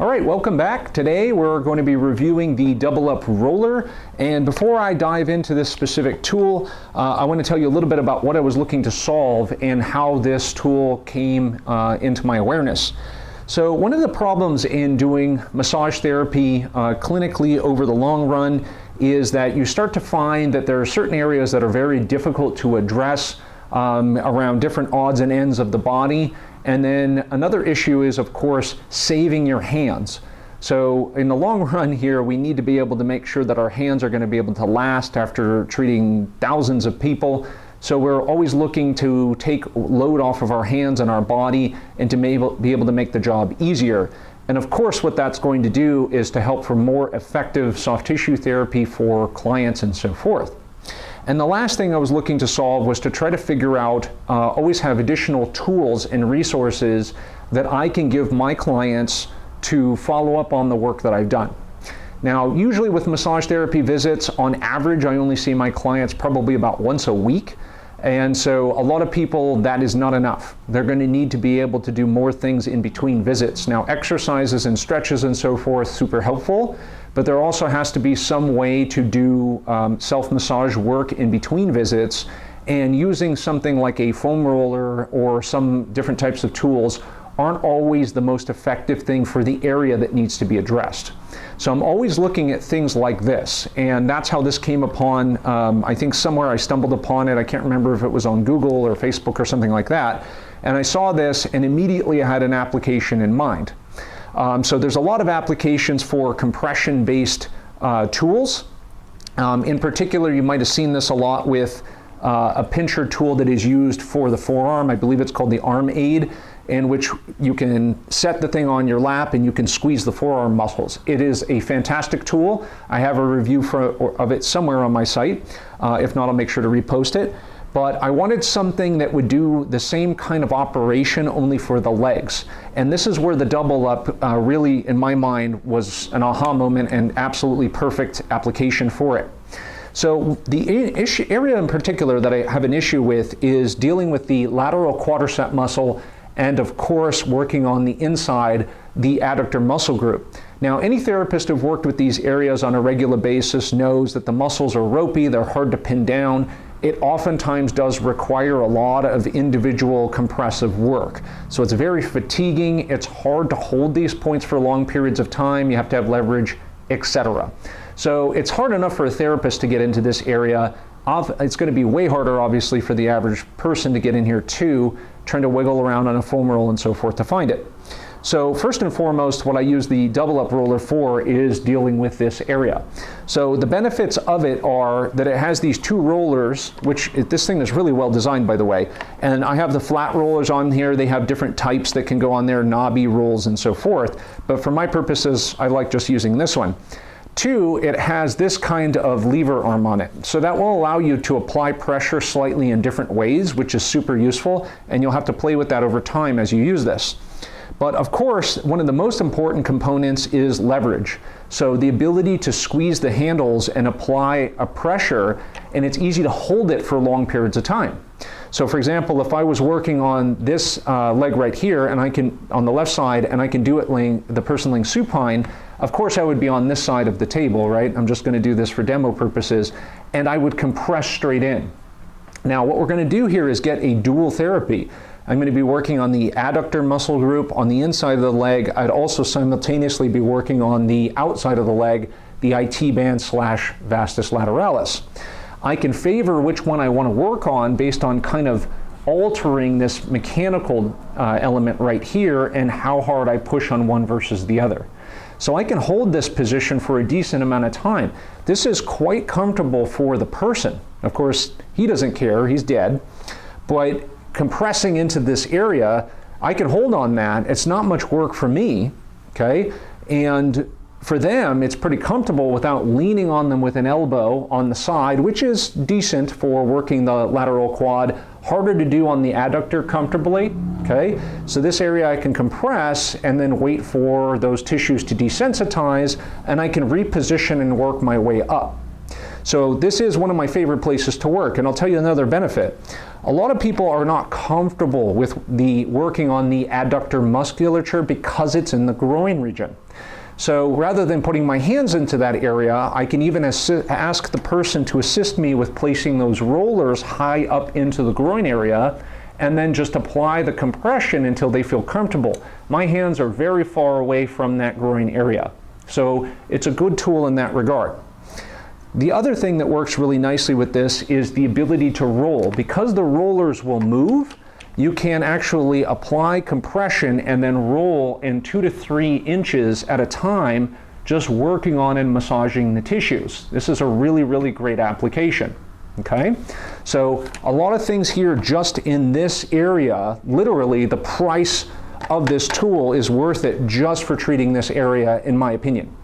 All right, welcome back. Today we're going to be reviewing the Doubleup roller, and before I dive into this specific tool, I want to tell you a little bit about what I was looking to solve and how this tool came into my awareness. So one of the problems in doing massage therapy clinically over the long run is that you start to find that there are certain areas that are very difficult to address around different odds and ends of the body. And then another issue is, of course, saving your hands. So in the long run here, we need to be able to make sure that our hands are going to be able to last after treating thousands of people. So we're always looking to take load off of our hands and our body and to be able to make the job easier. And of course, what that's going to do is to help for more effective soft tissue therapy for clients and so forth. And the last thing I was looking to solve was to try to figure out, always have additional tools and resources that I can give my clients to follow up on the work that I've done. Now, usually with massage therapy visits, on average, I only see my clients probably about once a week. And so a lot of people, that is not enough. They're going to need to be able to do more things in between visits. Now, exercises and stretches and so forth, super helpful, but there also has to be some way to do self-massage work in between visits, and using something like a foam roller or some different types of tools aren't always the most effective thing for the area that needs to be addressed. So I'm always looking at things like this, and that's how this came upon. I think somewhere I stumbled upon it. I can't remember if it was on Google or Facebook or something like that. And I saw this and immediately I had an application in mind. So there's a lot of applications for compression-based tools. In particular, you might have seen this a lot with a pincher tool that is used for the forearm. I believe it's called the arm aid, in which you can set the thing on your lap and you can squeeze the forearm muscles. It is a fantastic tool. I have a review of it somewhere on my site. If not, I'll make sure to repost it. But I wanted something that would do the same kind of operation only for the legs. And this is where the Doubleup really, in my mind, was an aha moment and absolutely perfect application for it. So the area in particular that I have an issue with is dealing with the lateral quadricep muscle, and of course working on the inside, the adductor muscle group. Now, any therapist who've worked with these areas on a regular basis knows that the muscles are ropey, they're hard to pin down. It oftentimes does require a lot of individual compressive work. So it's very fatiguing, it's hard to hold these points for long periods of time, you have to have leverage, etc. So it's hard enough for a therapist to get into this area. It's going to be way harder, obviously, for the average person to get in here too, trying to wiggle around on a foam roll and so forth to find it. So first and foremost, what I use the Doubleup roller for is dealing with this area. So the benefits of it are that it has these two rollers, which this thing is really well designed, by the way. And I have the flat rollers on here. They have different types that can go on there, knobby rolls and so forth. But for my purposes, I like just using this one. Two, it has this kind of lever arm on it. So that will allow you to apply pressure slightly in different ways, which is super useful. And you'll have to play with that over time as you use this. But of course, one of the most important components is leverage. So the ability to squeeze the handles and apply a pressure, and it's easy to hold it for long periods of time. So for example, if I was working on this leg right here, and I can, on the left side, and I can do it the person laying supine, of course I would be on this side of the table, right? I'm just going to do this for demo purposes, and I would compress straight in. Now what we're going to do here is get a dual therapy. I'm going to be working on the adductor muscle group on the inside of the leg. I'd also simultaneously be working on the outside of the leg, the IT band / vastus lateralis. I can favor which one I want to work on based on kind of altering this mechanical element right here and how hard I push on one versus the other. So I can hold this position for a decent amount of time. This is quite comfortable for the person. Of course, he doesn't care, he's dead. But compressing into this area, I can hold on that. It's not much work for me, okay? And for them, it's pretty comfortable without leaning on them with an elbow on the side, which is decent for working the lateral quad. Harder to do on the adductor comfortably, okay? So this area I can compress and then wait for those tissues to desensitize, and I can reposition and work my way up. So this is one of my favorite places to work, and I'll tell you another benefit. A lot of people are not comfortable with working on the adductor musculature because it's in the groin region. So rather than putting my hands into that area, I can even ask the person to assist me with placing those rollers high up into the groin area, and then just apply the compression until they feel comfortable. My hands are very far away from that groin area. So it's a good tool in that regard. The other thing that works really nicely with this is the ability to roll. Because the rollers will move, you can actually apply compression and then roll in 2 to 3 inches at a time, just working on and massaging the tissues. This is a really, really great application. Okay, so a lot of things here just in this area. Literally, the price of this tool is worth it just for treating this area, in my opinion.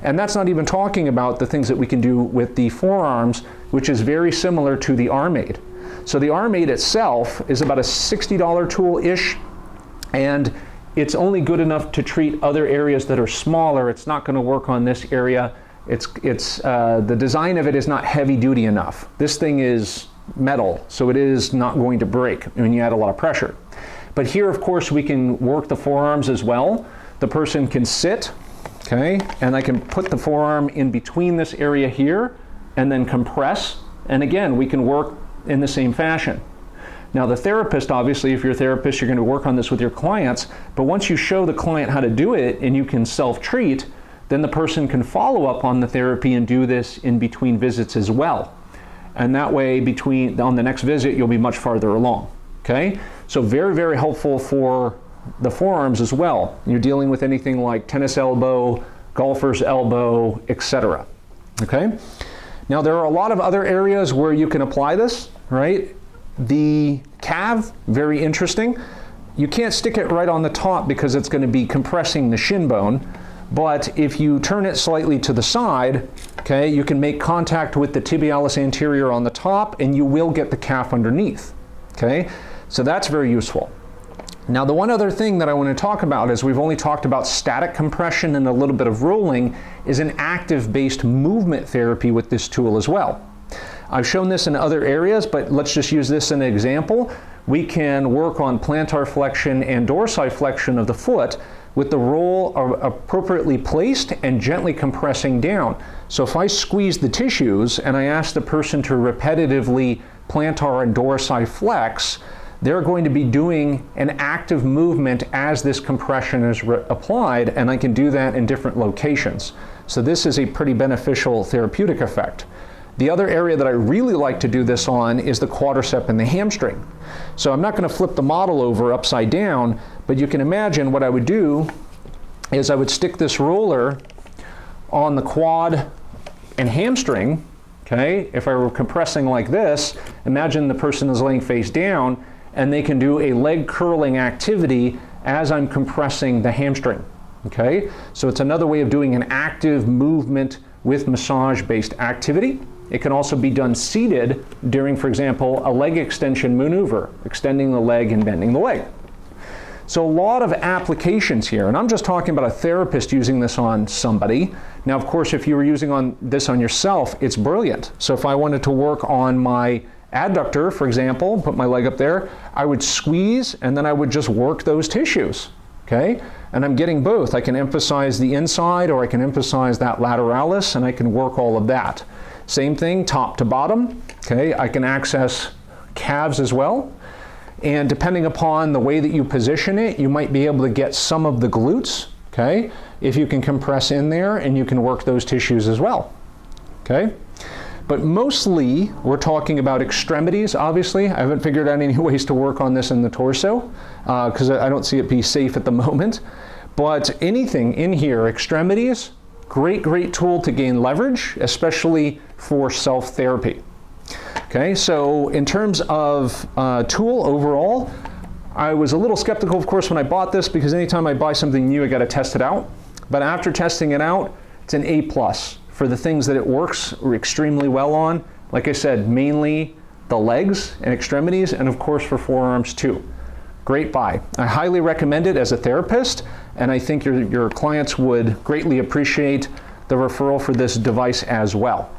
And that's not even talking about the things that we can do with the forearms, which is very similar to the arm aid. So the arm aid itself is about a $60 tool-ish, and it's only good enough to treat other areas that are smaller. It's not going to work on this area. The design of it is not heavy duty enough. This thing is metal, so it is not going to break when you add a lot of pressure. But here, of course, we can work the forearms as well. The person can sit, okay, and I can put the forearm in between this area here and then compress. And again, we can work in the same fashion. Now the therapist, obviously, if you're a therapist, you're going to work on this with your clients, but once you show the client how to do it and you can self-treat, then the person can follow up on the therapy and do this in between visits as well. And that way, on the next visit, you'll be much farther along, okay? So very, very helpful for the forearms as well. You're dealing with anything like tennis elbow, golfer's elbow, etc. Okay? Now there are a lot of other areas where you can apply this, right? The calf, very interesting. You can't stick it right on the top because it's going to be compressing the shin bone. But if you turn it slightly to the side, okay, you can make contact with the tibialis anterior on the top, and you will get the calf underneath, okay? So that's very useful. Now the one other thing that I want to talk about is we've only talked about static compression and a little bit of rolling, is an active-based movement therapy with this tool as well. I've shown this in other areas, but let's just use this as an example. We can work on plantar flexion and dorsiflexion of the foot with the roll appropriately placed and gently compressing down. So if I squeeze the tissues and I ask the person to repetitively plantar and dorsiflex, they're going to be doing an active movement as this compression is applied, and I can do that in different locations. So this is a pretty beneficial therapeutic effect. The other area that I really like to do this on is the quadricep and the hamstring. So I'm not going to flip the model over upside down, but you can imagine what I would do is I would stick this roller on the quad and hamstring, okay? If I were compressing like this, imagine the person is laying face down and they can do a leg curling activity as I'm compressing the hamstring, okay? So it's another way of doing an active movement with massage-based activity. It can also be done seated during, for example, a leg extension maneuver, extending the leg and bending the leg. So a lot of applications here, and I'm just talking about a therapist using this on somebody. Now, of course, if you were using this on yourself, it's brilliant. So if I wanted to work on my adductor, for example, put my leg up there, I would squeeze and then I would just work those tissues, okay? And I'm getting both. I can emphasize the inside or I can emphasize that lateralis, and I can work all of that. Same thing, top to bottom, okay? I can access calves as well. And depending upon the way that you position it, you might be able to get some of the glutes, okay? If you can compress in there and you can work those tissues as well, okay? But mostly, we're talking about extremities, obviously. I haven't figured out any ways to work on this in the torso because I don't see it be safe at the moment. But anything in here, extremities, great, great tool to gain leverage, especially for self-therapy. Okay, so in terms of tool overall, I was a little skeptical, of course, when I bought this because anytime I buy something new, I got to test it out. But after testing it out, it's an A+ for the things that it works extremely well on. Like I said, mainly the legs and extremities, and of course for forearms too. Great buy. I highly recommend it as a therapist, and I think your clients would greatly appreciate the referral for this device as well.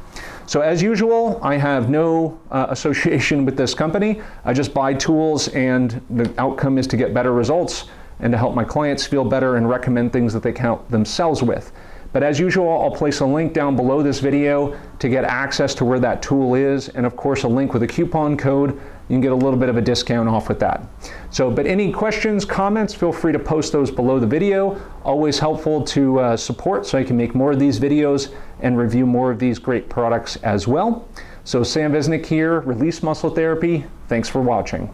So as usual, I have no association with this company. I just buy tools, and the outcome is to get better results and to help my clients feel better and recommend things that they can help themselves with. But as usual, I'll place a link down below this video to get access to where that tool is, and of course a link with a coupon code. You can get a little bit of a discount off with that. But any questions, comments, feel free to post those below the video. Always helpful to support so I can make more of these videos and review more of these great products as well. So Sam Visnick here, Release Muscle Therapy. Thanks for watching.